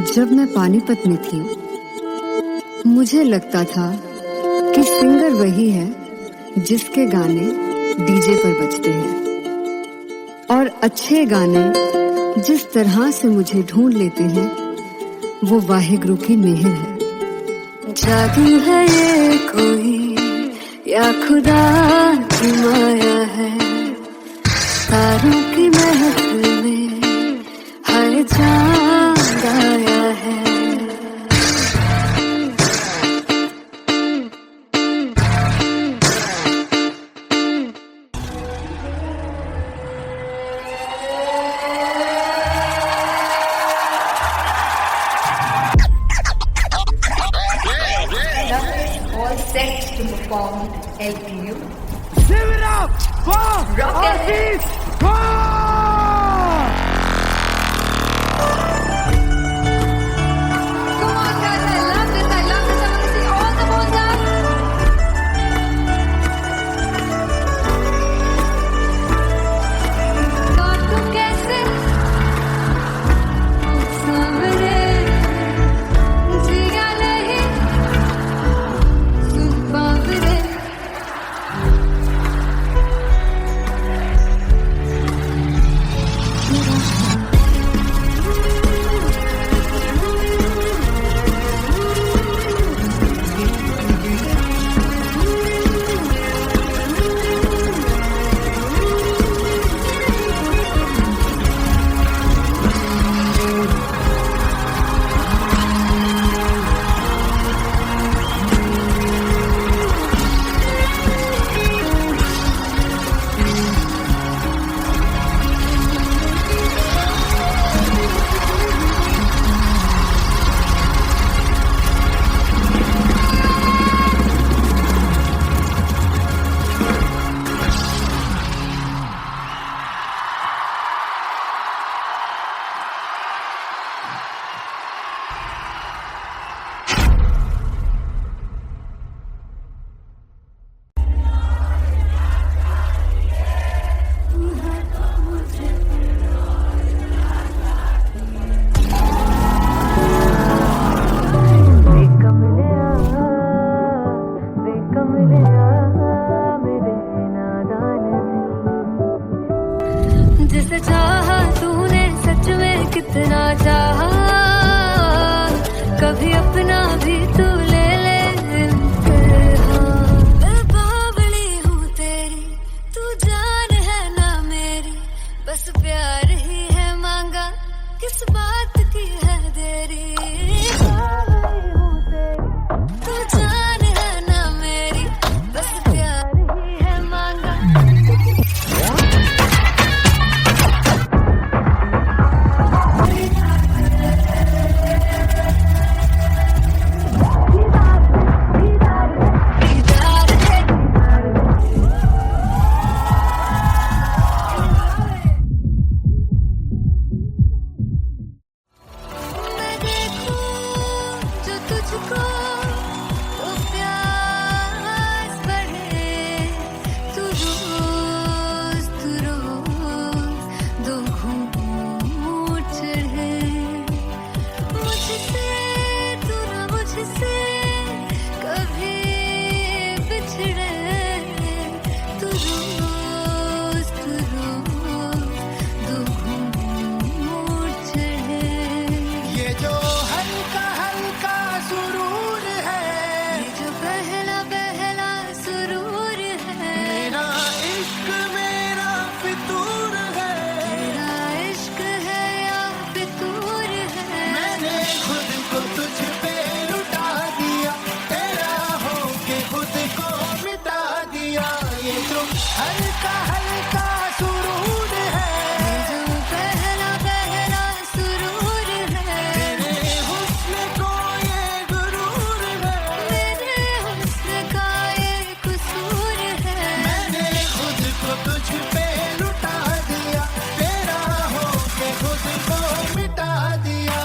जब मैं पानीपत में थी, मुझे लगता था कि सिंगर वही है जिसके गाने डीजे पर बजते हैं, और अच्छे गाने जिस तरह से मुझे ढूंढ लेते हैं वो वाहिगुरु की मेहर है। जादू है ये कोई या खुदा की माया है, तारों की महफिल में हर चांद आया है। All set to perform LPU. Give it up for Artist Come on guys, I love this. I want to see all the balls up. God को कैसे सामने जिया नहीं सुन पावरे। जिसे चाहा तूने सच में कितना चाहा, कभी अपना भी तू ले ले इम्तिहान। मैं बावली हूँ तेरी, तू जान है ना मेरी, बस प्यार ही है मांगा, किस बात की है देरी। बावली हूँ तेरी, तू जान है ना मेरी, बस प्यार ही है मांगा। मैं देखूं जो तुझको तो प्यास बढ़े, तू रोज दो घूंट चढ़े। मुझसे तू ना मुझसे कभी बिछड़े, तू रोज दो घूंट चढ़े। ये जो हल्का हल्का सुरूर है, ये जो पहला पहला सुरूर है, मेरा इश्क मेरा फितूर है। तेरा इश्क है या फितूर है। मैंने खुद को तुझ पे लुटा दिया, तेरा होके खुद को मिटा दिया। ये जो हल्का हल्का सुरूर है, ये जो पहला पहला सुरूर है, तेरे हुस्न को ये गुरूर है। मेरे हुस्न का ये कसूर है। मैंने खुद को तुझ पे लुटा दिया, तेरा होके खुद को मिटा दिया।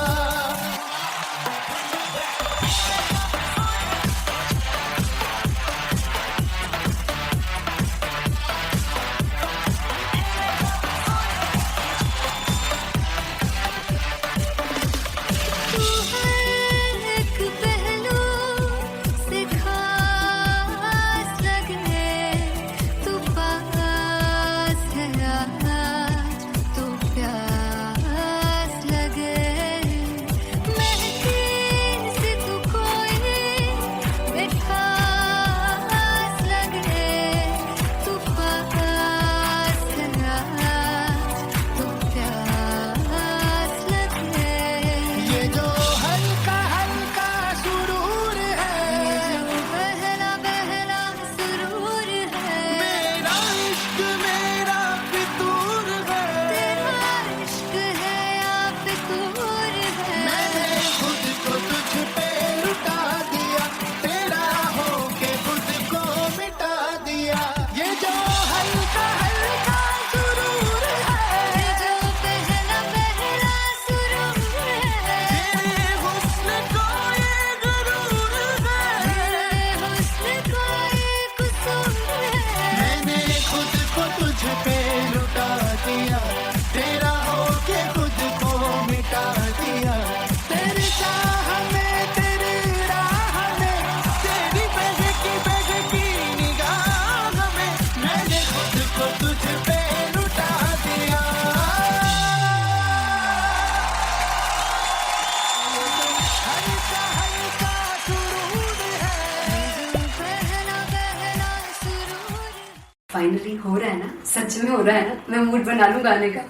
फाइनली हो रहा है ना, सच में हो रहा है ना, मैं मूड बना लूं गाने का।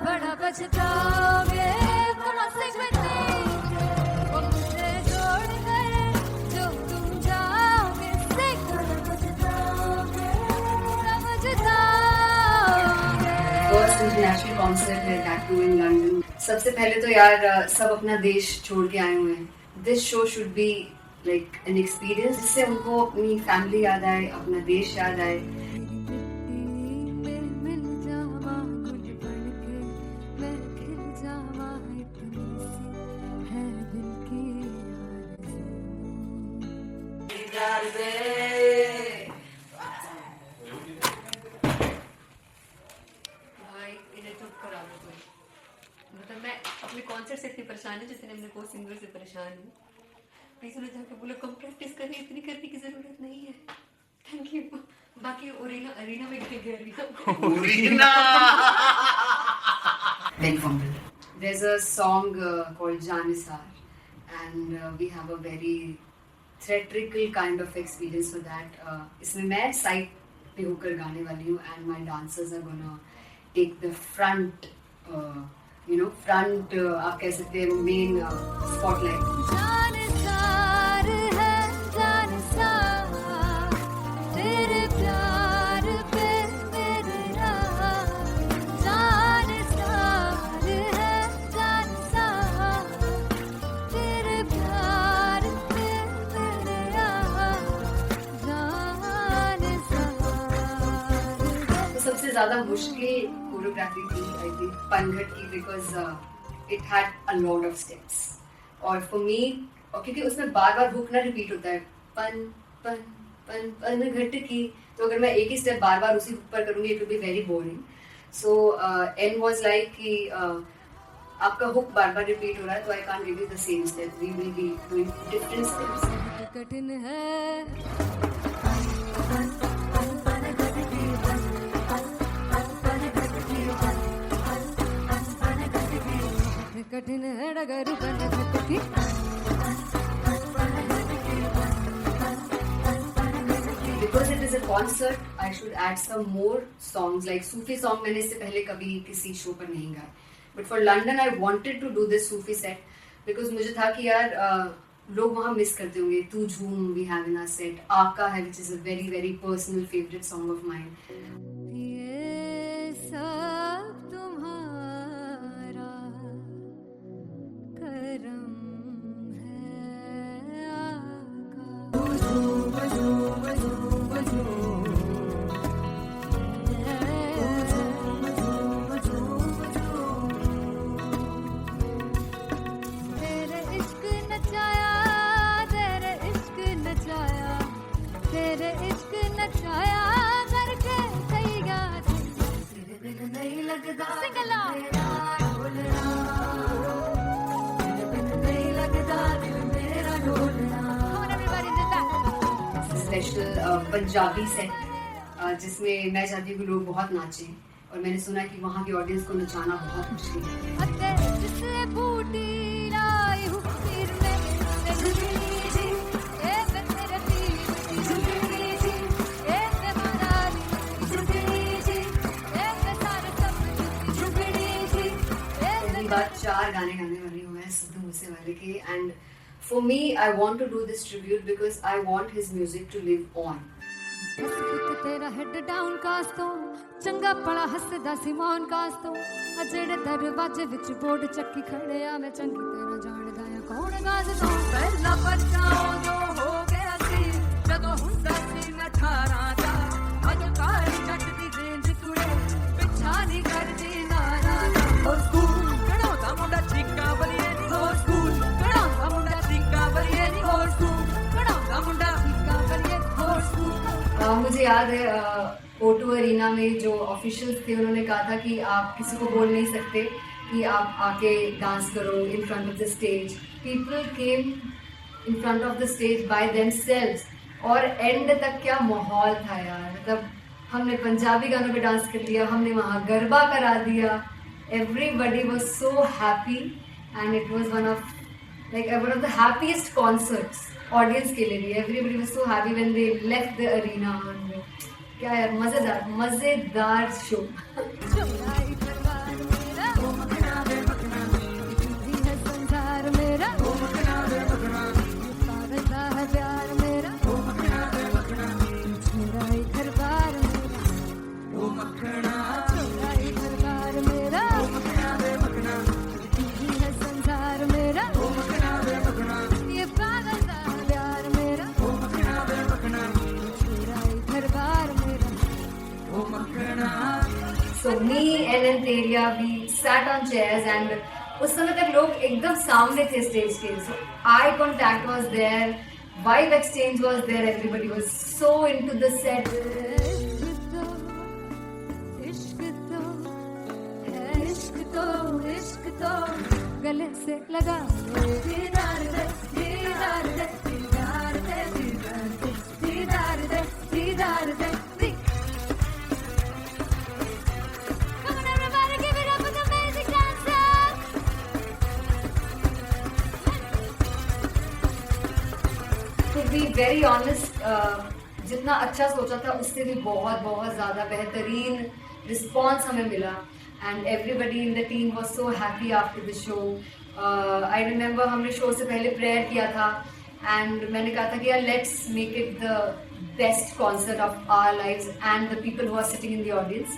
बड़ा बचताओगे बड़ा से मुझे छोड़ कर जो तुम जाओगे फर्स्ट इंटरनेशनल कॉन्सर्ट है दैट टू इन लंदन। सबसे पहले तो यार सब अपना देश छोड़ के आए हुए हैं। This show should be like an experience जिससे उनको अपनी फैमिली याद आए, अपना देश याद आए। मतलब मैं अपने कॉन्सर्ट से इतनी परेशान हूँ जितने अपने को सिंगर से परेशान हूँ। प्लीज उन्हें जाके बोलो कम प्रैक्टिस करनी, इतनी करने की जरूरत नहीं है। Thank you. बाकी अरीना में गए arena Big fumble. There's a song called Janisar, and we have a very theatrical kind of experience for that. इसमें मैं साइड पे होकर गाने वाली हूँ, and my dancers are gonna take the front, front आप कह सकते हैं main spotlight. जानसार है जानसार तेरे प्यार पे मेरा जानसार है जानसार तेरे प्यार पे मेरा जानसार। तो सबसे ज़्यादा मुश्किल कोरियोग्राफी थी आई थिंक पनघट की, because it had a lot of steps और फॉर मी, और क्योंकि उसमें बार बार हुक ना रिपीट होता है, पन पन पन पन घट की, तो अगर मैं एक ही स्टेप बार बार उसी हुक पर करूंगी it will be very boring. So an was like कि आपका हुक बार बार रिपीट हो रहा है तो I can't give you the same step, we will be doing different steps. कठिन है कठिन है डगर बनत की Because it is a concert, I should add some more songs like Sufi song. मैंने इससे पहले कभी किसी शो पर नहीं गाया, but for London I wanted to do this Sufi set because मुझे था कि यार लोग वहाँ मिस करते होंगे। तू झूम we have in our set, आका है which is a very very personal favorite song of mine. ये सब तुम्हारा करम है तेरे इश्क नचाया तेरे इश्क नचाया तेरे इश्क नचाया करके तैयार तेरे बिन नहीं लगता सिंगला स्पेशल पंजाबी सेट जिसमें मैं चाहती हूँ कि लोग बहुत नाचें, और मैंने सुना कि वहाँ की ऑडियंस को नचाना बहुत मुश्किल है। जिससे बूटी लाई हूँ फिर मैं झुकनी जी ए मैं तेरे पीर झुकनी जी ए मैं मनाली झुकनी जी ए मैं सारे सब झुकनी जी पहली बार 4 गाने गाने वाली हूँ मैं सिद्धू मूसेवाले के, and for me I want to do this tribute because I want his music to live on. तेरा हेड डाउन कास तो चंगा पड़ा हसदा सिमोन कास तो अजेड़े दरवाजे विच बोर्ड चक्की खड़े आ मैं चंगी तेरा जानदा है कौन गाज तो पहला बच्चा जो हो गया सी जदों हुंदा सी मैं 18 दा अज काली जट दी रेंज कुड़े पिछा नहीं करदी नारा हो स्कूल कढ़ाउंदा मुंडा चीका बलिए नी हो स्कूल कढ़ाउंदा मुंडा चीका बलिए नी हो स्कूल कढ़ाउंदा मुंडा चीका बलिए हो स्कूल। मुझे याद है O2 अरीना में जो ऑफिशियल्स थे उन्होंने कहा था कि आप किसी को बोल नहीं सकते कि आप आके डांस करो in front of the stage. People came in front of the stage by themselves और एंड तक क्या माहौल था यार, मतलब हमने पंजाबी गानों पे डांस कर लिया, हमने वहाँ गरबा करा दिया, everybody was so happy and it was one of the happiest concerts audience के लिए भी. Everybody was so happy when they left the arena. क्या यार, मजेदार शो. So me and Anteria, we sat on chairs and उस समय तक लोग एकदम सामने थे स्टेज के. So eye contact was there, vibe exchange was there, everybody was so into the set. इश्क तो गले से लगा दीदार दे दीदार दे दीदार दे दीदार दे दीदार दे. To be very honest, जितना अच्छा सोचा था उससे भी बहुत ज़्यादा बेहतरीन रिस्पॉन्स हमें मिला. And everybody in the team was so happy after the show. I remember हमने शो से पहले प्रेयर किया था एंड मैंने कहा था कि यार let's make it the best concert of our lives and the people who are sitting in the audience.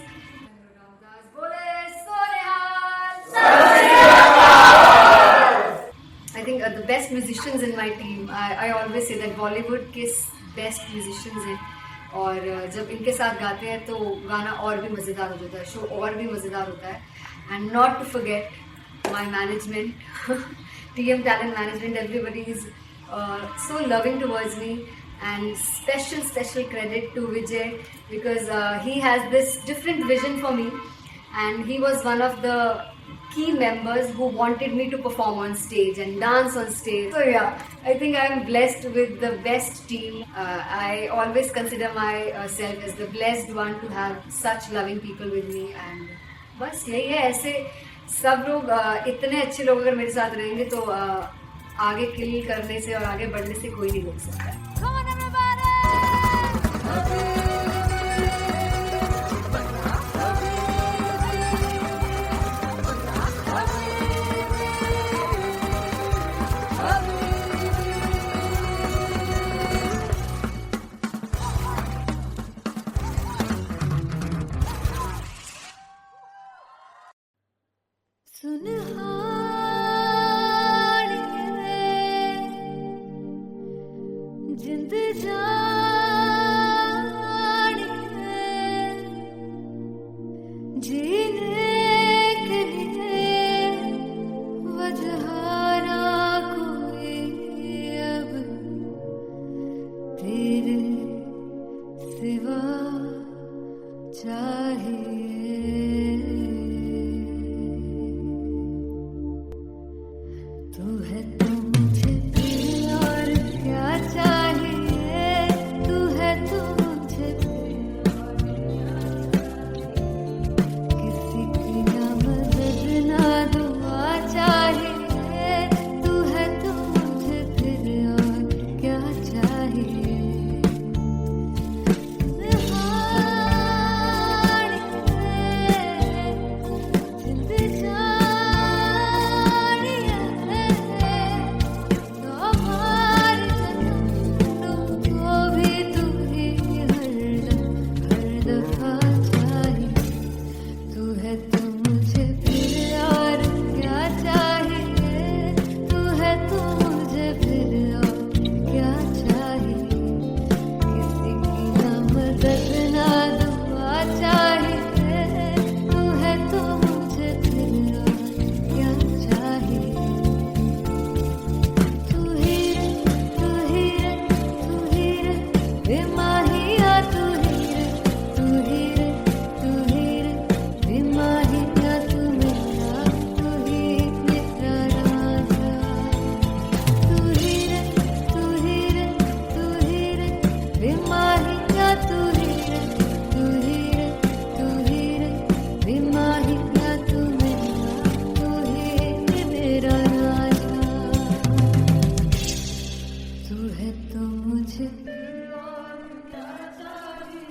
I think the best musicians in my team. I always say that Bollywood के best musicians हैं और जब इनके साथ गाते हैं तो गाना और भी मज़ेदार हो जाता है, शो और भी मज़ेदार होता है. And not to forget my management, TM Talent Management. Everybody is so loving towards me, and special credit to Vijay because he has this different vision for me, and he was one of the key members who wanted me to perform on stage and dance on stage. So yeah, I think I am blessed with the best team. I always consider myself as the blessed one to have such loving people with me. And बस यही है, ऐसे सब लोग इतने अच्छे लोग अगर मेरे साथ रहेंगे तो आगे किल करने से और आगे बढ़ने से कोई नहीं रोक सकता. जिंद जान जीने के लिए वजह ना कोई अब तेरे सिवा चाहिए. तू है तो मुझे और क्या चाहिए, तू है तो मुझे किसी की ना मदद ना दुआ चाहिए, तू है तो मुझे फिर और क्या चाहिए.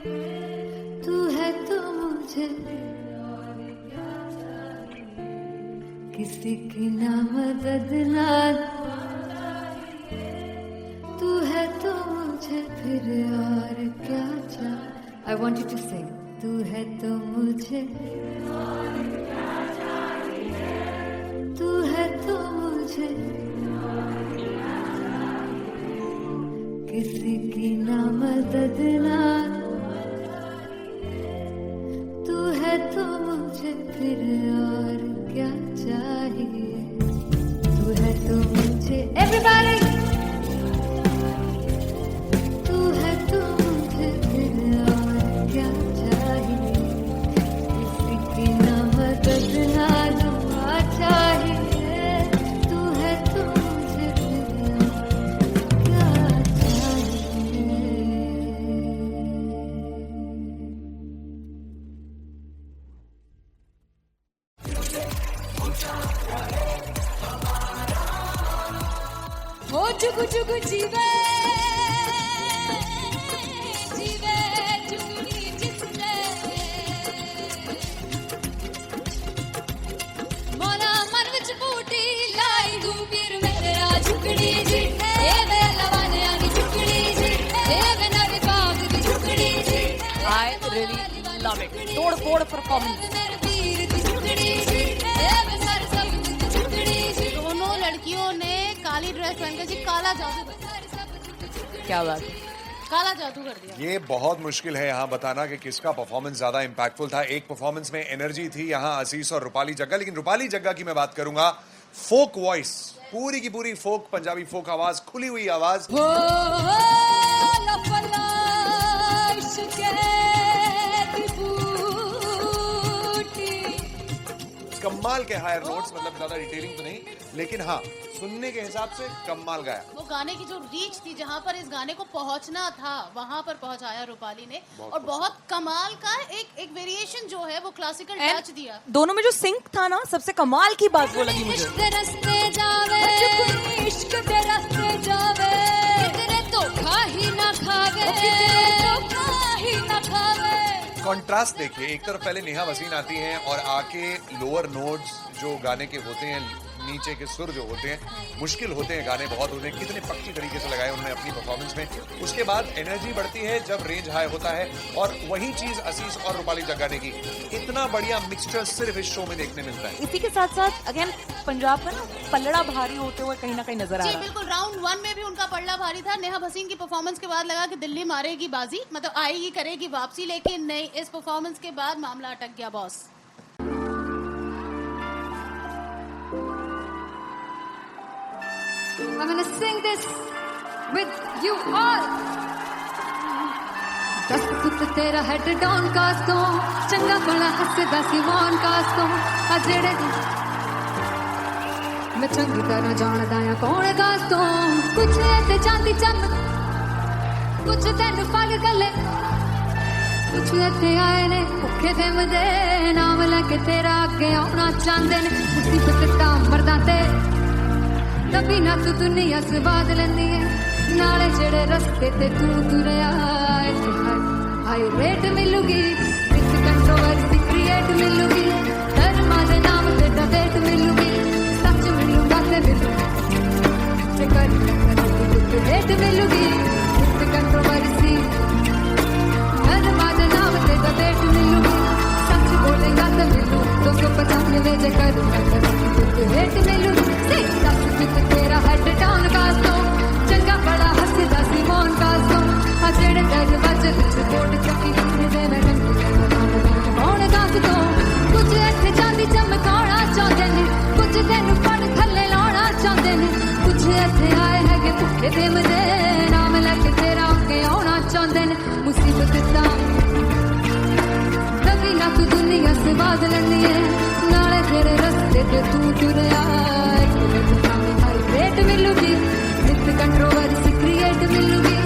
तू है तो मुझे किसी की ना मदद ना, तू है तो मुझे फिर और क्या चाहिए। I want you to sing. तू है तो मुझे, तू है तो मुझे किसी की ना मदद ना, तू है तो मुझे फिर और क्या चाहिए। तू है तो मुझे everybody, तू है तो मुझे फिर और क्या चाहिए। किसी की ना मदद ना दुआ चाहिए। तू है तो मुझे फिर और क्या चाहिए। हो चुगु चुगु जीवे जीवे चुगनी जिसने मोला मन विच बूटी लाई तू पीर मेरा झुकड़ी जी ए वे लवाने आनी झुकड़ी जी ए वे नवी बाग दी झुकड़ी जी। I really love it. तोड़ फोड़ परफॉर्मेंस। मेरे पीर दी झुकड़ी जी ए वे सर सब दी झुकड़ी जी। दोनों लड़कियों ने काली ड्रेस पहनकर जी काला जादू कर दिया। क्या बात है। काला जादू कर दिया। ये बहुत मुश्किल है यहाँ बताना कि किसका परफॉर्मेंस ज्यादा इंपैक्टफुल था। एक परफॉर्मेंस में एनर्जी थी यहाँ असीस और रूपाली जग्गा, लेकिन रूपाली जग्गा की मैं बात करूंगा फोक वॉइस, पूरी की पूरी फोक, पंजाबी फोक आवाज, खुली हुई आवाज। हो लफला इश्क़े दी बूटी। कमाल के हायर नोट्स, मतलब ज्यादा डिटेलिंग तो नहीं, लेकिन हाँ सुनने के हिसाब से कमाल गाया। वो गाने की जो रीच थी, जहाँ पर इस गाने को पहुंचना था वहां पर पहुंचाया रूपाली ने। और बहुत कमाल का एक वेरिएशन जो है वो क्लासिकल टच दिया। दोनों में जो सिंक था ना, सबसे कमाल की बात वो लगी मुझे। इश्क दे रस्ते जावे, इश्क दे रस्ते जावे, कितने धोखा ही ना खावे, कितने धोखा ही ना खावे। कॉन्ट्रास्ट देखिए, एक तरफ पहले नेहा वसीन आती हैं और आके लोअर नोट्स जो गाने के होते हैं, नीचे के सुर जो होते हैं, मुश्किल होते हैं, गाने बहुत होते हैं, कितने पक्की तरीके से लगाए उन्होंने अपनी परफॉर्मेंस में। उसके बाद एनर्जी बढ़ती है जब रेंज हाई होता है, और वही चीज असीस और रूपाली जग्गा ने की। इतना बढ़िया मिक्सचर सिर्फ इस शो में देखने मिलता है। इसी के साथ साथ अगेन पंजाब का ना पलड़ा भारी होते हुए कहीं ना कहीं नजर आ जी रहा है। बिल्कुल, राउंड 1 में भी उनका पलड़ा भारी था। नेहा भसीन की परफॉर्मेंस के बाद लगा कि दिल्ली मारेगी बाजी, मतलब आएगी करेगी वापसी, लेकिन नहीं, इस परफॉर्मेंस के बाद मामला अटक गया boss. I'm gonna sing this with you all. दस पुत तेरा हेड डाउन कास्तो, चंगा भला हसदा सी वन कास्तो। आ जेड़े मैं चंगी तरह जानदा आ कौन कास्तो। कुछ ते चांदी चमक, कुछ तेन फल गले, कुछ इत्थे आए ने भुखे दे मदे, नाम लेके तेरा अगे आउणा चाहंदे ने। मुसीबत तां मरदा ते तभी ना तू दुनिया स्वाद लेंदी है, नाले जेड़े रस्ते ते तू तुरया। हाई रेट मिलूगी, विद कंट्रोवर्सी क्रिएट मिलूगी, धर्मा दे नाम ते डिबेट मिलूगी, सच मिलूगा ते मिलूगी, रेट मिलूगी, विद कंट्रोवर्सी, धर्मा दे नाम ते डिबेट मिलूगी, सच बोलेगा तो मिलू 295 जे कर रेट मिलूगी। तेरा हेड डाउन कास्तो, चंगा बड़ा हसदा सी मोन कास्तो। आ जेड़े दर वज बोर्ड चक्की दे मैं कौन कास्तो। कुछ इत्थे चांदी चमकाउणा चाहंदे ने, कुछ तेनू पड़ थल्ले लाउणा चाहंदे ने, कुछ इत्थे आए हैगे भुखे दे मदे, नाम लेके तेरा अगे आउणा चाहंदे ने। मुसीबत तां तभी ना तू दुनिया स्वाद लैंदी है, नाले तेरे रस्ते ते तू तुरया। रेट मिलूगी, विद कंट्रोवर्सी क्रिएट मिलूगी,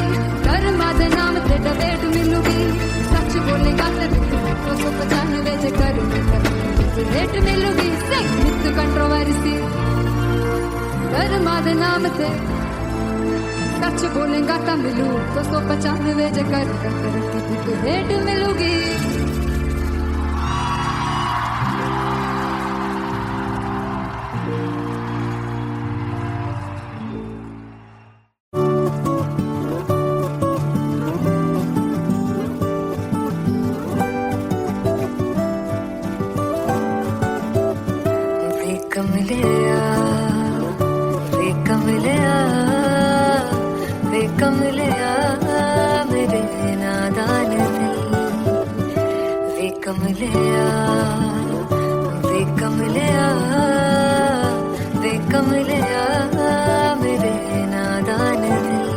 कर्मा दे नाम ते डिबेट मिलूगी, सच बोलेगा ते 295 जे कर रेट मिलूगी। विद कंट्रोवर्सी, कर्मा दे नाम ते सच बोलेगा तो मिलू 295 जे कर भेंट मिलूंगी। वे कमलिया, वे कमलिया, वे कमलिया मेरे नादान दिल। वे कमलिया, वे कमलिया, वे कमलिया मेरे नादान दिल।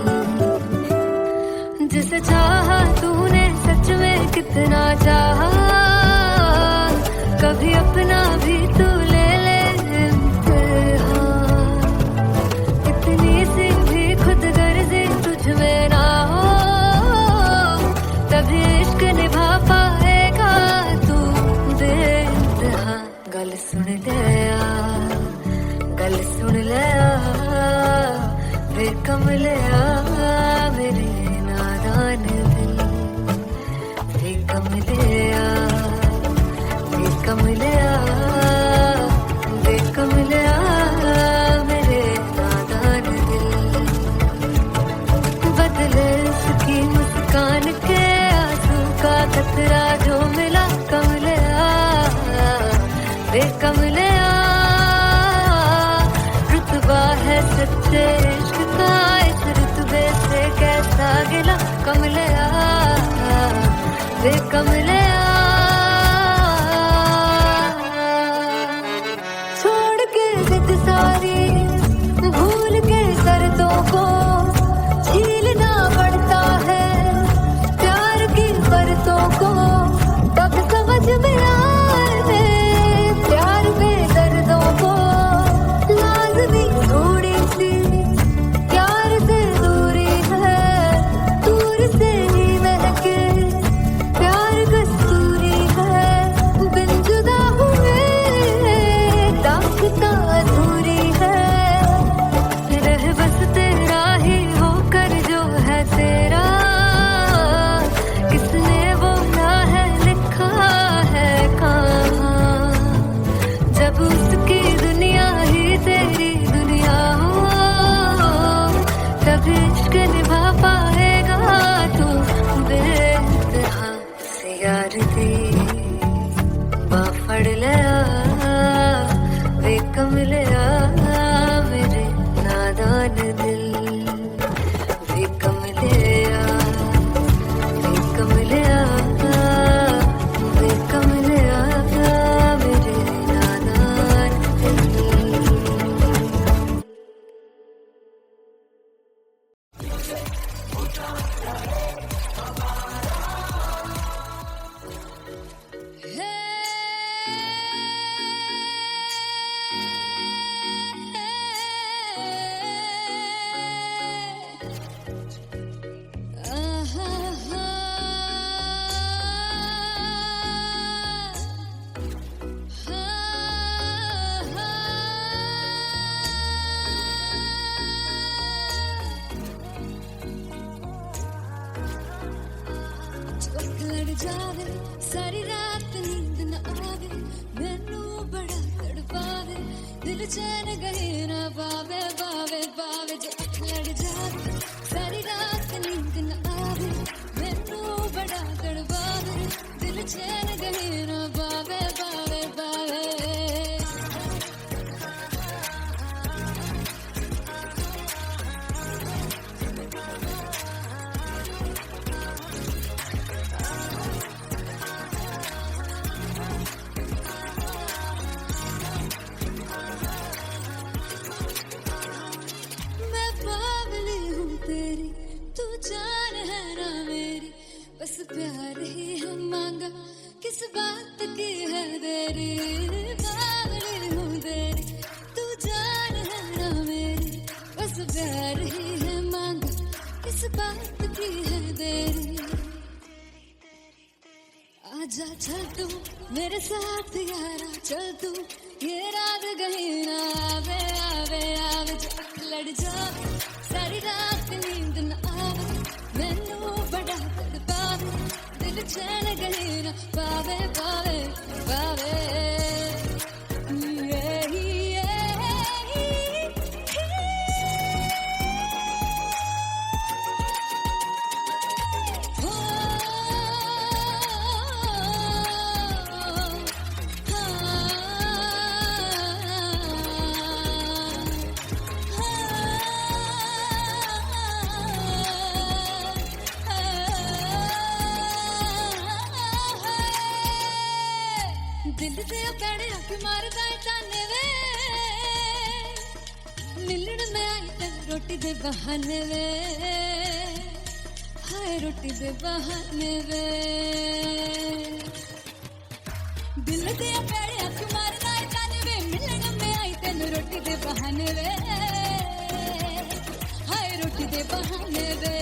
जिसे चाहा तूने सच में कितना चाहा, कभी अपना भी तू ले ले इम्तिहान। इतनी सी भी खुद गर्जी तुझ में ना हो, तभी इश्क निभा पाएगा तू बेइंतहा। गल सुन ले आ, गल सुन ले आ, वे कमलिया मेरे नादान दिल। वे कमलिया, वे कमलिया, वे कमलिया मेरे नादान दिल। बदले उसकी मुस्कान के आंसू का कतरा जो मिला कमलिया, वे कमलिया। रुतबा है सच्चे इश्क का, इस रुतबे से कैसा गिला कमलिया, वे कमलिया। छोड़ के जिद सारी, भूल के शर्तों को, झीलना पड़ता है प्यार की शर्तों को। तब समझ में आए प्यार में दर्दों को, लाज़मी थोड़ी सी प्यार से दूरी है, दूर से ही महके प्यार कस्तूरी है। बिन जुदा हुए दास्तां अधूरी है, रह बस तेरा ही होकर जो है तेरा। किसने वो क्या है लिखा है कहाँ, जब उसकी दुनिया ही तेरी दुनिया हो, तब इश्क निभा पाएगा तू बेइंतहा। से यार दी बाफड़ लिया, वे कमलिया मेरे नादान दिल। वे कमलिया, वे कमलिया, वे कमलिया मेरे नादान दिल। लड़ जावे सारी रात नींद न आवे, मैनू बड़ा तड़पावे, दिल चैन गहे ना पावे पावे पावे। जो लड़ जावे सारी रात नींद न आवे, मैनू बड़ा तड़पावे, दिल चैन गहे ना पावे पावे पावे। मैं बावली हूँ तेरी, तू जान है ना मेरी, बस प्यार ही है मांगा, किस बात की है देरी। बावली हूँ तेरी, तू जान है ना मेरी, बस प्यार ही है मांगा, किस बात की है देरी। आजा चल तू मेरे साथ यारा, चल तू ये रात गही ना आवे आवे आवे। जो लड़ जावे सारी रात नींद न आवे, मैनू बड़ा तड़पावे, दिल चैन गले न पावे पावे पावे दिल से पैड़े रख मारदा ताने वे मिलन में आई तेन रोटी दे बहाने वे हाय रोटी दे बहाने वे दिल से पैड़े रख मारदा ताने वे मिलन में आई तेन रोटी दे बहाने वे हाय रोटी दे बहाने वे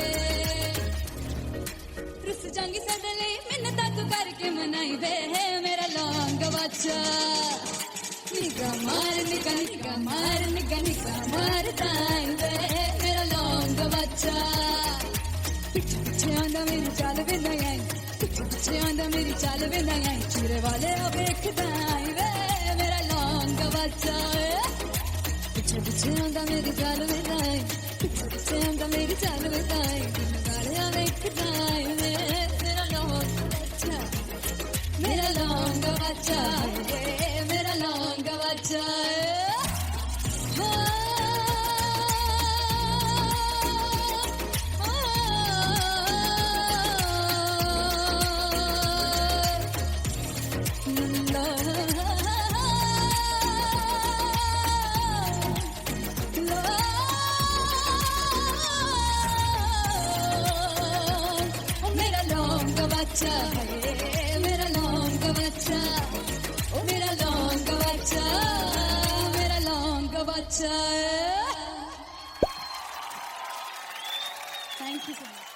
रुस जांगी सदले मिन्नत तू करके मनाई वे मेरा लौंग बच्चा निगा मार ताई वे मेरा लौंग बच्चा पीछे पीछे आंदा मेरी चाल वे नहीं आई पीछे पीछे आंदा मेरी चाल वे नहीं आई चूरे वाले अब देखदा आई वे मेरा लौंग बच्चा पीछे पीछे आंदा मेरी चाल वे नहीं आई पीछे पीछे आंदा मेरी चाल वे नहीं आई वाले अब देखदा आई वे मेरा लौंग बच्चा मेरा लौंग बच्चा मेरा लौंग बच्चा मेरा लौंग बच्चा मेरा लौंग बच्चा ओ मेरा लौंग बच्चा मेरा लौंग बच्चा थैंक यू सो मच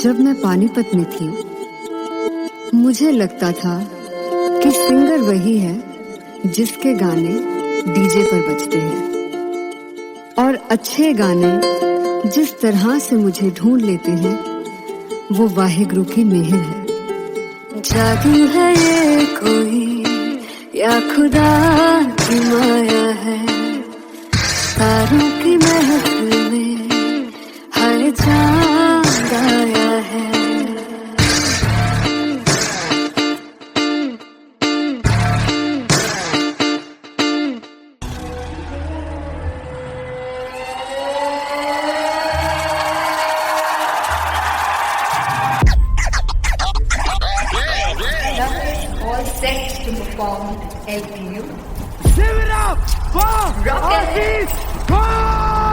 जब मैं पानीपत में थी मुझे लगता था कि सिंगर वही है जिसके गाने डीजे पर बजते हैं और अच्छे गाने जिस तरह से मुझे ढूंढ लेते हैं वो वाहिगुरु की मेहर है। जादू है ये कोई या खुदा की माया है तारों की महफिल में हर चांद आया है। All set to perform LPU. Give it up for Artist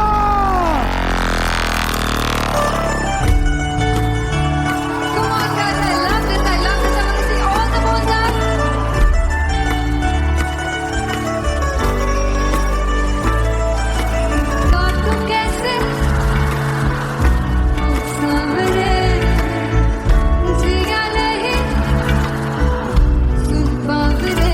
Come on guys, I love this. I want to see all the balls up. और तुम कैसे सामने जिया नहीं सुन बाबरे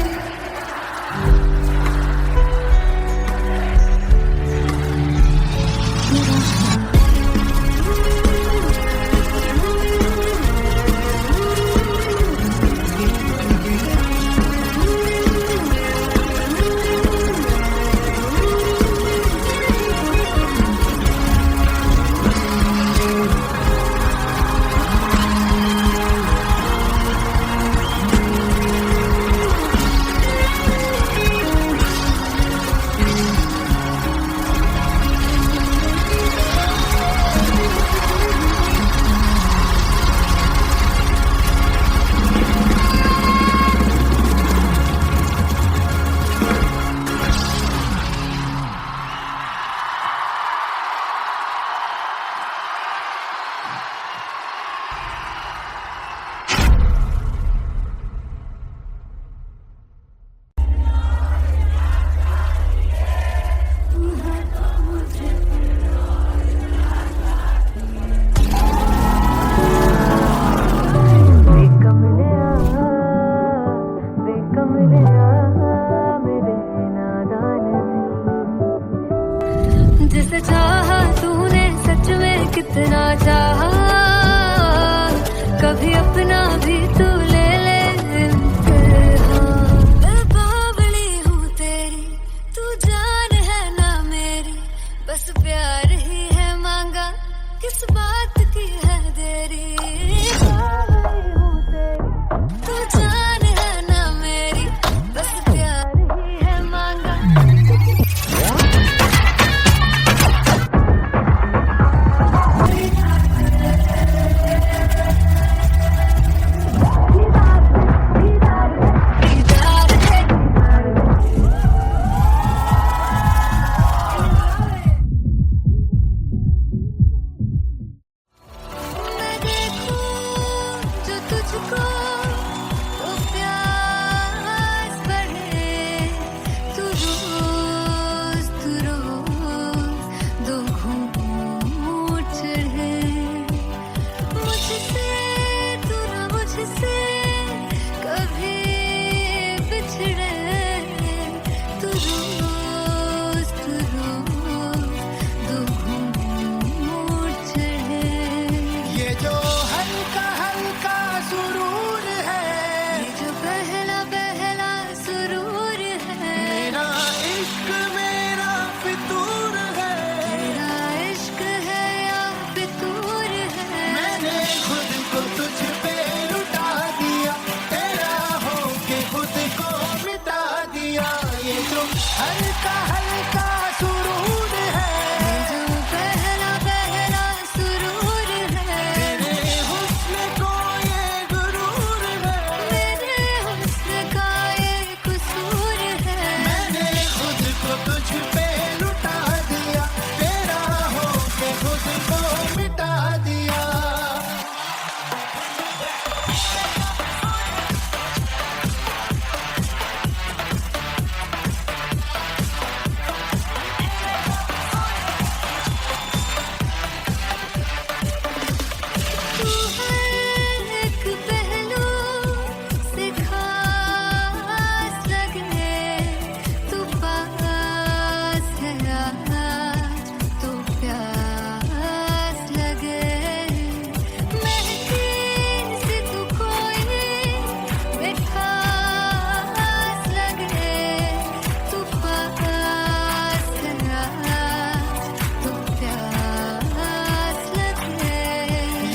मुझसे चाहा तूने सच में कितना चाहा, कभी अपना भी तू ले ले इम्तिहान। मैं बावली हूँ तेरी, तू जान है ना मेरी, बस प्यार ही है मांगा, किस बात की है देरी। बावली हूँ तेरी, तू जान है ना मेरी, बस प्यार ही है मांगा। मैं देखूं जो तुझको तो प्यास बढ़े, तू रोज दो घूंट चढ़े। मुझसे तू ना मुझसे कभी बिछड़े, तू रोज दो घूंट चढ़े। ये जो हल्का हल्का सुरूर है, ये जो पहला पहला सुरूर है, मेरा इश्क मेरा फितूर है। तेरा इश्क है या फितूर है। मैंने खुद को तुझ पे लुटा दिया, तेरा होके खुद को मिटा दिया। ये जो हल्का हल्का सुरूर है, ये जो पहला पहला सुरूर है, तेरे हुस्न को ये गुरूर है। मेरे हुस्न का ये कसूर है। मैंने खुद को तुझ पे लुटा दिया, तेरा होके खुद को मिटा दिया। तू हर एक पहलू से खास लगे, तू पास है आज तो प्यास लगे। महकी से तू कोई मिठास लगे, तू पास है आज तो प्यास लगे।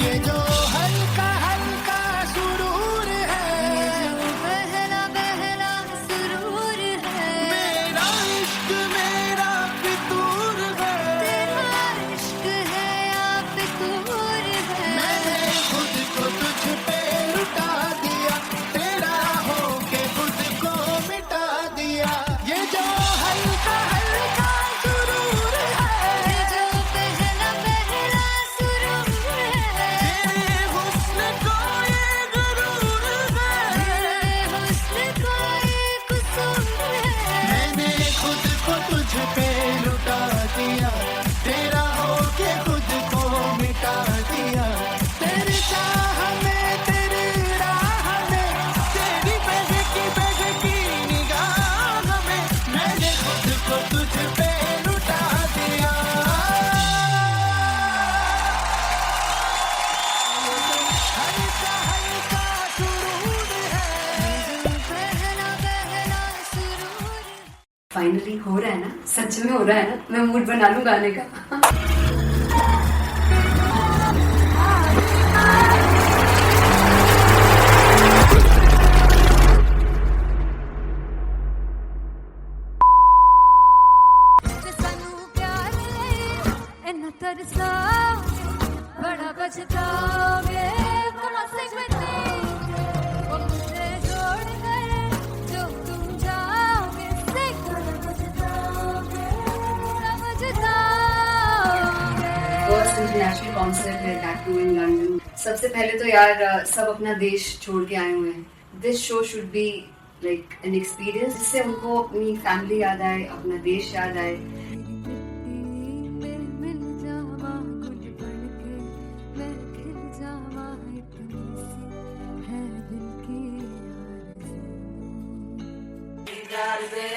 ये जो हल्का हल्का सुरूर है, ये जो पहला पहला सुरूर है, मेरा इश्क मेरा फितूर है। तेरा इश्क है या फितूर है। मैंने खुद को तुझ पे लुटा दिया, तेरा होके खुद को मिटा दिया। ये जो हल्का हल्का सुरूर है, ये जो पहला पहला सुरूर है, तेरे हुस्न को ये गुरूर है। तेरे हुस्न का ये कसूर है। मैंने खुद को तुझ पे लुटा दिया, तेरा होके खुद को मिटा दिया। तेरी चाह में तेरी राह में, तेरी बहकी निगाह में, मैंने खुद को तुझ पे लुटा दिया। हल्का हल्का सुरूर है, जो पहला पहला सुरूर है। फाइनली हो रहा है ना, सच में हो रहा है ना, मैं मूड बना लूं गाने का। ਤੇ ਸਾਨੂੰ ਪਿਆਰ ਲਈ ਇੰਨਾ ਤਰਸਾਓਗੇ, ਬੜਾ ਪਛਤਾਓਗੇ। बड़ा से बतेंगे वो मुझे छोड़ गए, जो तुम जाओगे से बड़ा पछताओगे, समझताओगे। फर्स्ट इंटरनेशनल कॉन्सर्ट है टैटू इन लंदन। सबसे पहले तो यार सब अपना देश छोड़ के आए हुए हैं। This show should be like an experience, जिससे उनको अपनी फैमिली याद आए, अपना देश याद आए। मिल जावा गुल बन के, मैं खिल जावा, इतनी सी है दिल की आरज़ू।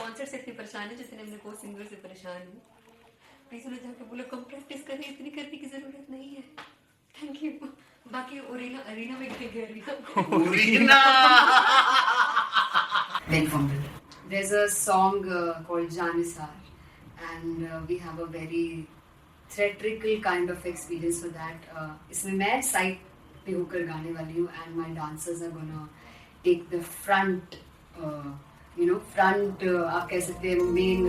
कॉन्सर्ट से इतनी परेशान है जैसे मैं को सिंगर से परेशान हूँ। प्लीज उन्हें जाके बोलो कम प्रैक्टिस करें, इतनी करने की जरूरत नहीं है। Thank you. बाकी अरीना में गई arena Very humble. There's a song called Janisar, and we have a very theatrical kind of experience for that. इसमें मैं साइड पे होकर गाने वाली हूँ, and my dancers are gonna take the front, front आप कह सकते हैं main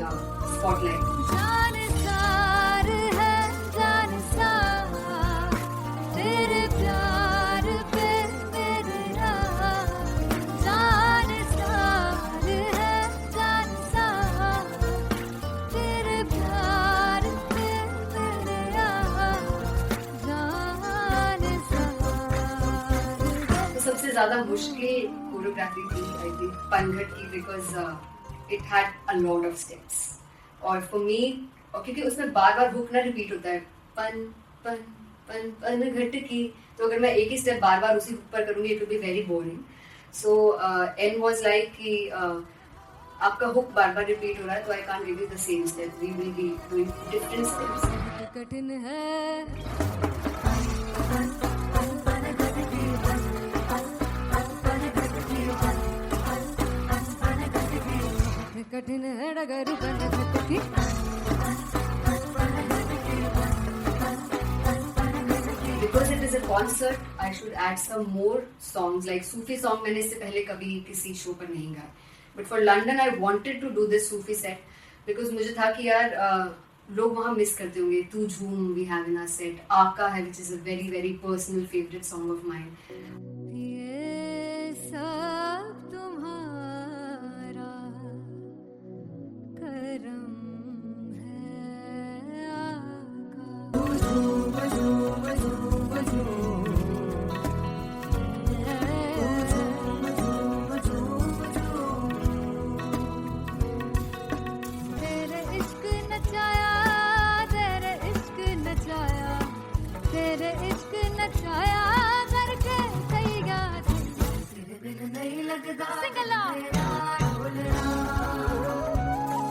spotlight. जानसार है जानसार, तेरे प्यार पे मेरा जानसार है जानसार, तेरे प्यार पे मेरा जानसार। तो सबसे ज़्यादा मुश्किल कोरियोग्राफी थी आई थिंक पनघट की, because it had a lot of steps, और फॉर मी, और क्योंकि उसमें बार बार हुक ना रिपीट होता है, पन पन पन पन घट की, तो अगर मैं एक ही स्टेप बार बार उसी हुक पर करूंगी it will be very boring. So an was like कि आपका हुक बार बार रिपीट हो रहा है, तो I can't give you the same step, we will be doing different steps. कठिन है कठिन है डगर बनत की, Because it is a concert, I should add some more songs. Like Sufi song मैंने इससे पहले कभी किसी शो पर नहीं गाया. But for London, I wanted to do this Sufi set because मुझे था कि यार लोग वहाँ मिस करते होंगे. तू झूम we have in our set. आका है which is a very very personal favorite song of mine. ये सब तुम्हारा करम है आका। तेरे इश्क नचाया, तेरे इश्क नचाया, तेरे इश्क नचाया करके सैया तेरे बिन नहीं लगदा सिंगला ढोलना,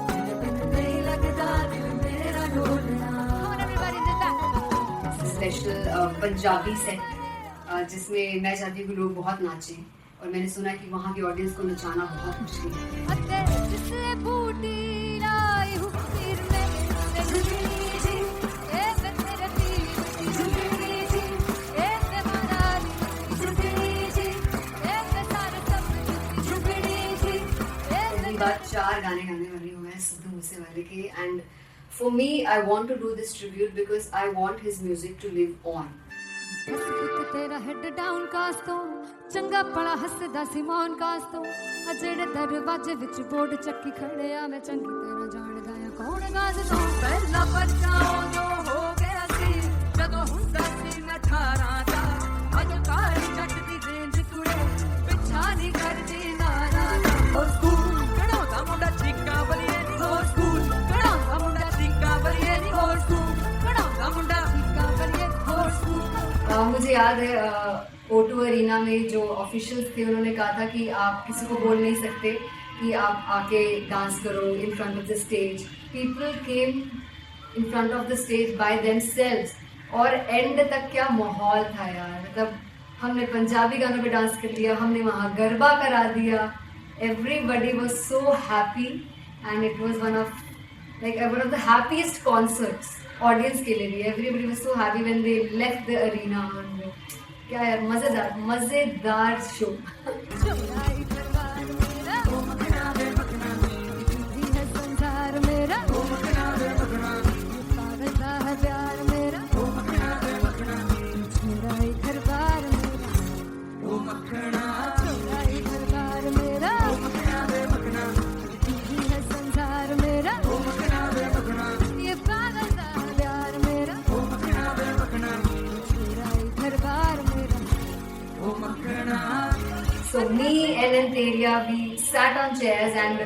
तेरे बिन नहीं लगदा दिल मेरा ढोलना। Come on everybody, do that. Special Punjabi set जिसमें मैं चाहती हूँ कि लोग बहुत नाचें, और मैंने सुना कि वहाँ की ऑडियंस को नचाना बहुत मुश्किल है. अते जिसले बूटी लाई हूँ सिर में ते झुमरी जी, ए मैं तेरे दिल की झुमरी जी, ए मैं मनाली की झुमरी जी, ए मैं सारे सपनों की झुमरी जी, ए पहली बार 4 गाने गाने वाली हूँ मैं सिद्धू मूसेवाले के, and for me I want to do this tribute because I want his music to live on. बस पुत तेरा हेड डाउन कास तो चंगा बड़ा हसदा सिमोन कास तो अजेड़े दरवाजे विच बोर्ड चक्की खड़े आ मैं चंगी तेरा जानदा आ कौन गाज तो पहला बच्चा जो हो गया सी जदों हुंदा सी मैं 18 दा अज काली जट दी रेंज कुड़े पिछा नहीं करदी नारा हो स्कूल कढ़ाउंदा मुंडा चीका बलिए नी हो स्कूल कढ़ाउंदा मुंडा चीका बलिए नी हो स्कूल कढ़ाउंदा मुंडा चीका बलिए हो स्कूल. मुझे याद है O2 अरीना में जो ऑफिशियल्स थे उन्होंने कहा था कि आप किसी को बोल नहीं सकते कि आप आके डांस करो in front of the stage. People came in front of the stage by themselves, और एंड तक क्या माहौल था यार. मतलब हमने पंजाबी गानों पे डांस कर लिया, हमने वहाँ गरबा करा दिया. Everybody was so happy and it was one of the happiest concerts audience के लिए भी. Everybody was so happy when they left the arena. क्या यार, मजेदार शो. चुराई परवार मेरा ओ मखना वे मखना जी है संसार मेरा ओ मखना वे मखना पागल सा है प्यार मेरा ओ मखना वे मखना चुराई परवार मेरा ओ मखना चुराई परवार मेरा ओ मखना वे मखना जी है संसार मेरा ओ मखना वे मखना ये पागल सा है प्यार मेरा ओ मखना वे मखना चुराई परवार मेरा. So me and Antelia, we sat on chairs and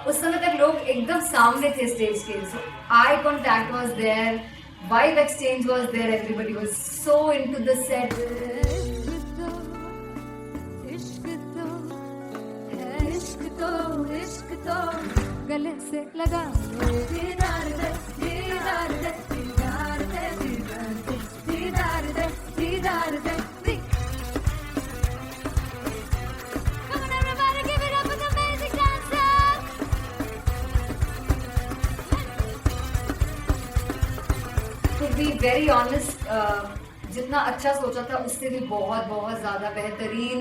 उस समय तक लोग एकदम सामने थे स्टेज के. So eye contact was there, vibe exchange was there, everybody was so into the set. इश्क तो गले three. Come on everybody, give it up for the amazing dancers. To be very honest, जितना अच्छा सोचा था उससे भी बहुत बहुत ज़्यादा बेहतरीन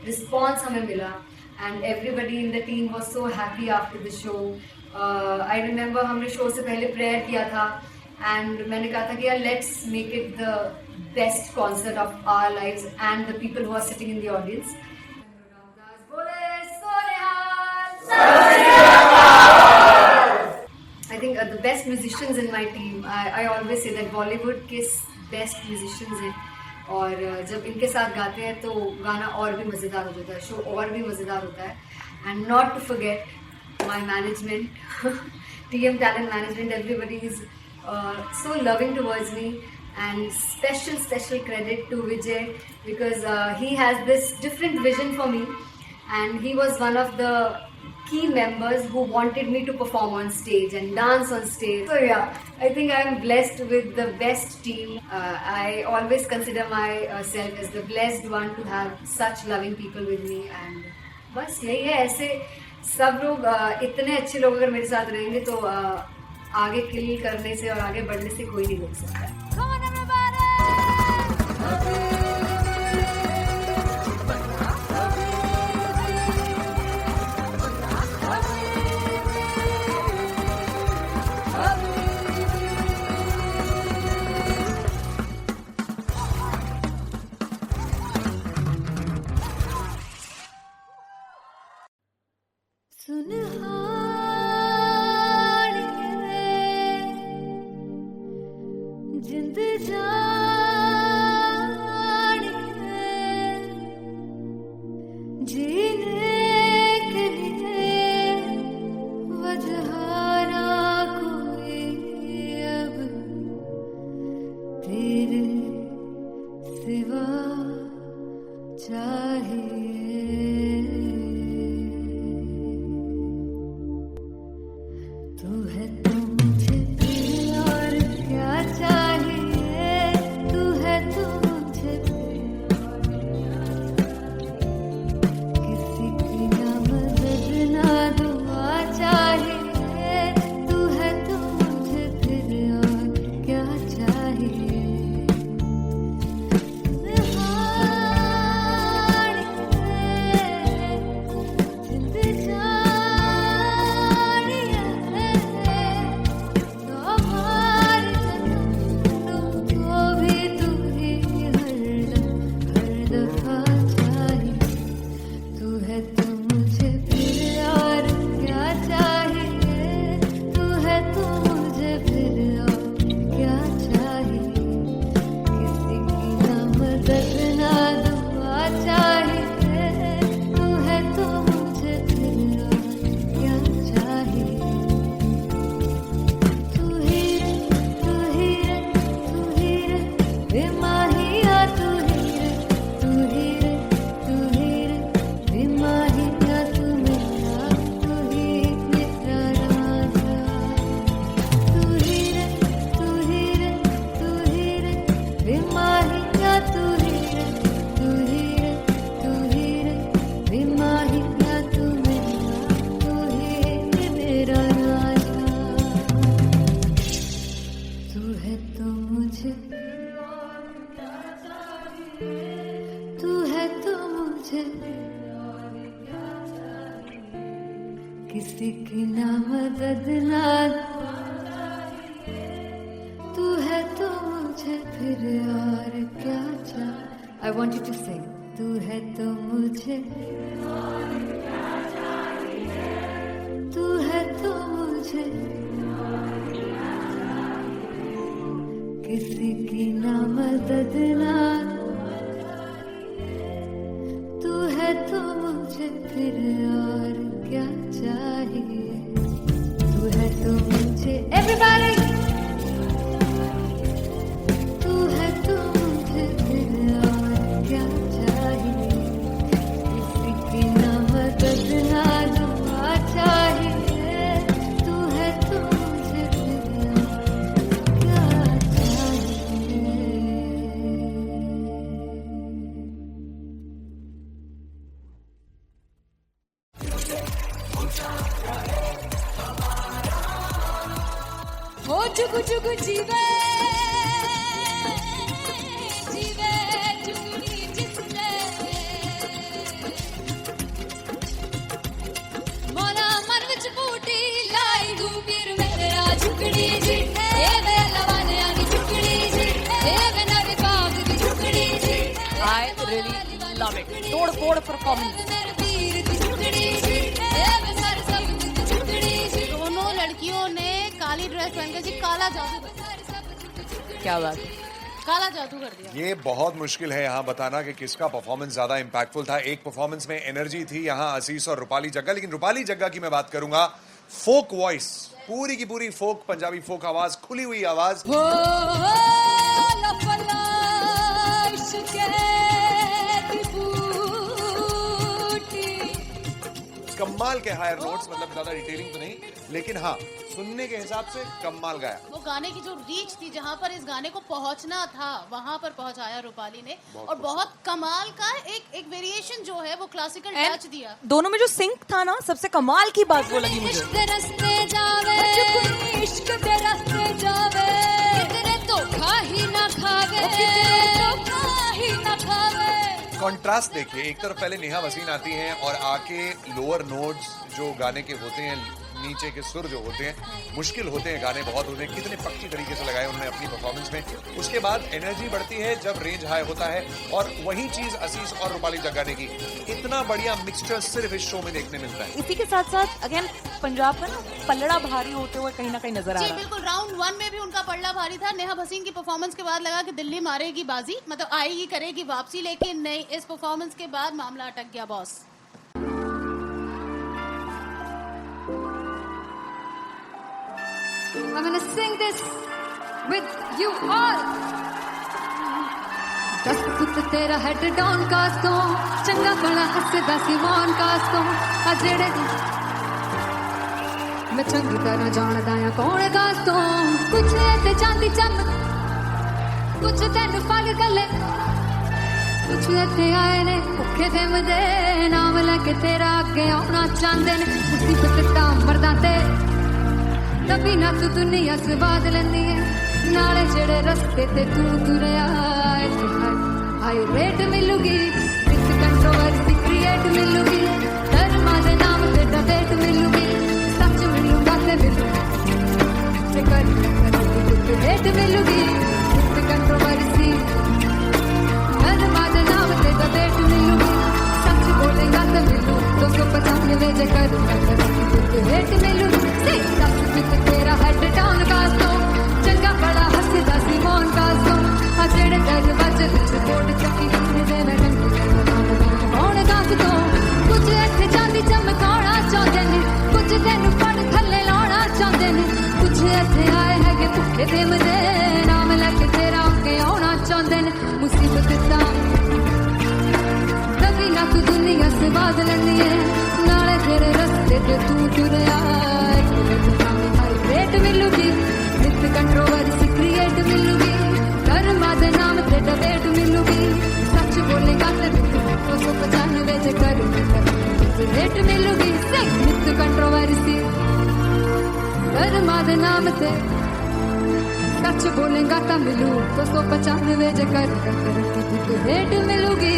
रिस्पॉन्स हमें मिला and everybody in the team was so happy after the show. I remember हमने शो से पहले प्रेयर किया था एंड मैंने कहा था कि यार let's make it the best concert of our lives and the people who are sitting in the audience. I think the best musicians in my team. I always say that Bollywood के best musicians हैं और जब इनके साथ गाते हैं तो गाना और भी मज़ेदार हो जाता है, शो और भी मज़ेदार होता है. And not to forget my management, TM Talent Management. Everybody is so loving towards me and special credit to Vijay because he has this different vision for me and he was one of the key members who wanted me to perform on stage and dance on stage. So yeah, I think I'm blessed with the best team. I always consider myself as the blessed one to have such loving people with me and बस यही है. ऐसे सब लोग इतने अच्छे लोग अगर मेरे साथ रहेंगे तो आगे किल करने से और आगे बढ़ने से कोई नहीं रोक सकता है. Come on everybody. सुनहारिए जिंद जानिए जीने के लिए वजह ना कोई अब तेरे सिवा चाहिए. तू है तो मुझे फिर और क्या चाहिए. तू है तो मुझे फिर और क्या चाहिए. किसी की ना मदद ना दुआ चाहिए. तू है तो मुझे फिर और क्या चाहिए. जिंद जानिए तुमको भी तू ही हर दफा चाहिए. तू है तो मुझे फिर और क्या चाहिए. तू है तो मुझे फिर और क्या चाहिए. किसी की ना मदद ना दुआ चाहिए. तू है तो मुझे फिर और क्या चाहिए. तू ही रे तू ही रे तू ही रे बेमाहिया. तू ही रे तू ही रे तू ही रे बेमाहिया. तू मेरा तू ही मेरा राजा. तू ही रे तू ही रे तू ही रे बेमाहिया. तू ही रे तू ही रे तू ही रे बेमाहिया. तू मेरा तू ही मेरा राजा. तू है तो मुझे तू है तो मुझे किसी की ना मदद ना तू है तो मुझे फिर और क्या चाहिए. I want you to sing. तू है तो मुझे तू है तो मुझे किसी की ना मदद ना. तू है तो मुझे फिर और क्या चाहिए. तू है तो मुझे everybody. तू है तो मुझे फिर और क्या चाहिए. किसी की ना मदद ना दुआ चाहिए. तू है तो मुझे फिर और क्या चाहिए. चुग चुग जीवे जीवे चुगनी जिसने मोला मन विच बूटी लाई दूबीर मेरा झुकड़ी जी ए मेरा लवाने आनी झुकड़ी जी ए मेरा विभाग दी झुकड़ी जी I really love it. तोड़ फोड़ परफॉर्मेंस। मेरे पीर दी झुकड़ी जी ए मेरा सब दी झुकड़ी जी दोनों लड़कियों ने काली ड्रेस पहनकर जी काला जादू क्या बात है। काला जादू कर दिया। ये बहुत मुश्किल है यहाँ बताना कि किसका परफॉर्मेंस ज्यादा इंपैक्टफुल था। एक परफॉर्मेंस में एनर्जी थी यहाँ असीस और रूपाली जग्गा, लेकिन रूपाली जग्गा की मैं बात करूंगा फोक वॉइस, पूरी की पूरी फोक, पंजाबी फोक आवाज, खुली हुई आवाज। हो लफला इश्क़े दी बूटी कमाल के हायर नोट्स, मतलब ज्यादा डिटेलिंग तो नहीं, लेकिन हाँ सुनने के हिसाब से कमाल गाया। वो गाने की जो रीच थी, जहाँ पर इस गाने को पहुंचना था वहां पर पहुंचाया रूपाली ने। और बहुत कमाल का एक वेरिएशन जो है वो क्लासिकल टच दिया। दोनों में जो सिंक था ना, सबसे कमाल की बात वो लगी मुझे। इश्क़ दे रस्ते जावे इश्क़ दे रस्ते जावे कितने धोखा ही ना खावे धोखा ही ना खावे। कॉन्ट्रास्ट देखिए, एक तरफ पहले नेहा वसीन आती हैं और आके लोअर नोट्स जो गाने के होते हैं, नीचे के सुर जो होते हैं, मुश्किल होते हैं, गाने बहुत होते हैं, कितने पक्की तरीके से लगाए उन्होंने अपनी परफॉर्मेंस में। उसके बाद एनर्जी बढ़ती है जब रेंज हाई होता है, और वही चीज असीस और रूपाली जग्गा ने की। इतना बढ़िया मिक्सचर सिर्फ इस शो में देखने मिलता है। इसी के साथ साथ अगेन पंजाब का ना पल्लड़ा भारी होते हुए कहीं ना कहीं नजर आ जी रहा है। बिल्कुल, राउंड 1 में भी उनका पल्ला भारी था। नेहा भसीन की परफॉर्मेंस के बाद लगा कि दिल्ली मारेगी बाजी, मतलब आएगी करेगी वापसी, लेकिन नहीं, इस परफॉर्मेंस के बाद मामला अटक गया boss. I'm gonna sing this with you all. दस पुत तेरा हेड डाउन कास्तों, चंगा बड़ा हसदा सिमोन कास्तों, आ जेड़े मैं चंगी तरह जानदा आ कौन कास्तों। कुछ ते चांदी चमक, कुछ तेन फल गले, कुछ ते आए ने भुखे ते मदे, नाम लेके तेरा अगे आना चाहते ने। मुसीबत ता मरदा ते तभी ना तू दुनिया स्वाद लेंदी है, नाले जेड़े रस्ते ते तू तुरया हाई रेट मिलूगी, विद कंट्रोवर्सी क्रिएट मिलूगी, धर्मा दे नाम ते डिबेट मिलूगी, सच मिलूगा ते मिलूगी, रेट मिलूगी, विद कंट्रोवर्सी धर्मा दे नाम ते डिबेट मिलूगी, सच बोलेगा ते मिलू 295 जे करूंगा रेट मिलूगी। तेरा हेड डाउन कास्तों, चंगा बड़ा हसदा सिमोन कास्तों, आ जेड़े दरवाजे विच बोर्ड चक्की लिखने दे मैं कौन कास्तों। कुछ इत्थे चांदी चमकाउणा चाहुंदे ने, कुछ तैनूं पड़ थल्ले लाउणा चाहुंदे ने, कुछ इत्थे आए हैगे भुखे ते मदे, नाम लेके तेरा अगे आउणा चाहुंदे ने। मुसीबत तां तभी ना तू दुनिया स्वाद लैंदी है, नाले तेरे रस्ते ते तू तुरया रेट मिलूगी, विद कंट्रोवर्सी क्रिएट मिलूगी, धर्मा दे नाम ते डिबेट मिलूगी, सच बोलेगा ते 295 जे करूंगा रेट मिलूगी। विद कंट्रोवर्सी धर्मा दे नाम ते सच बोलेगा तो मिलू 295 जे करूंगा रेट मिलूगी।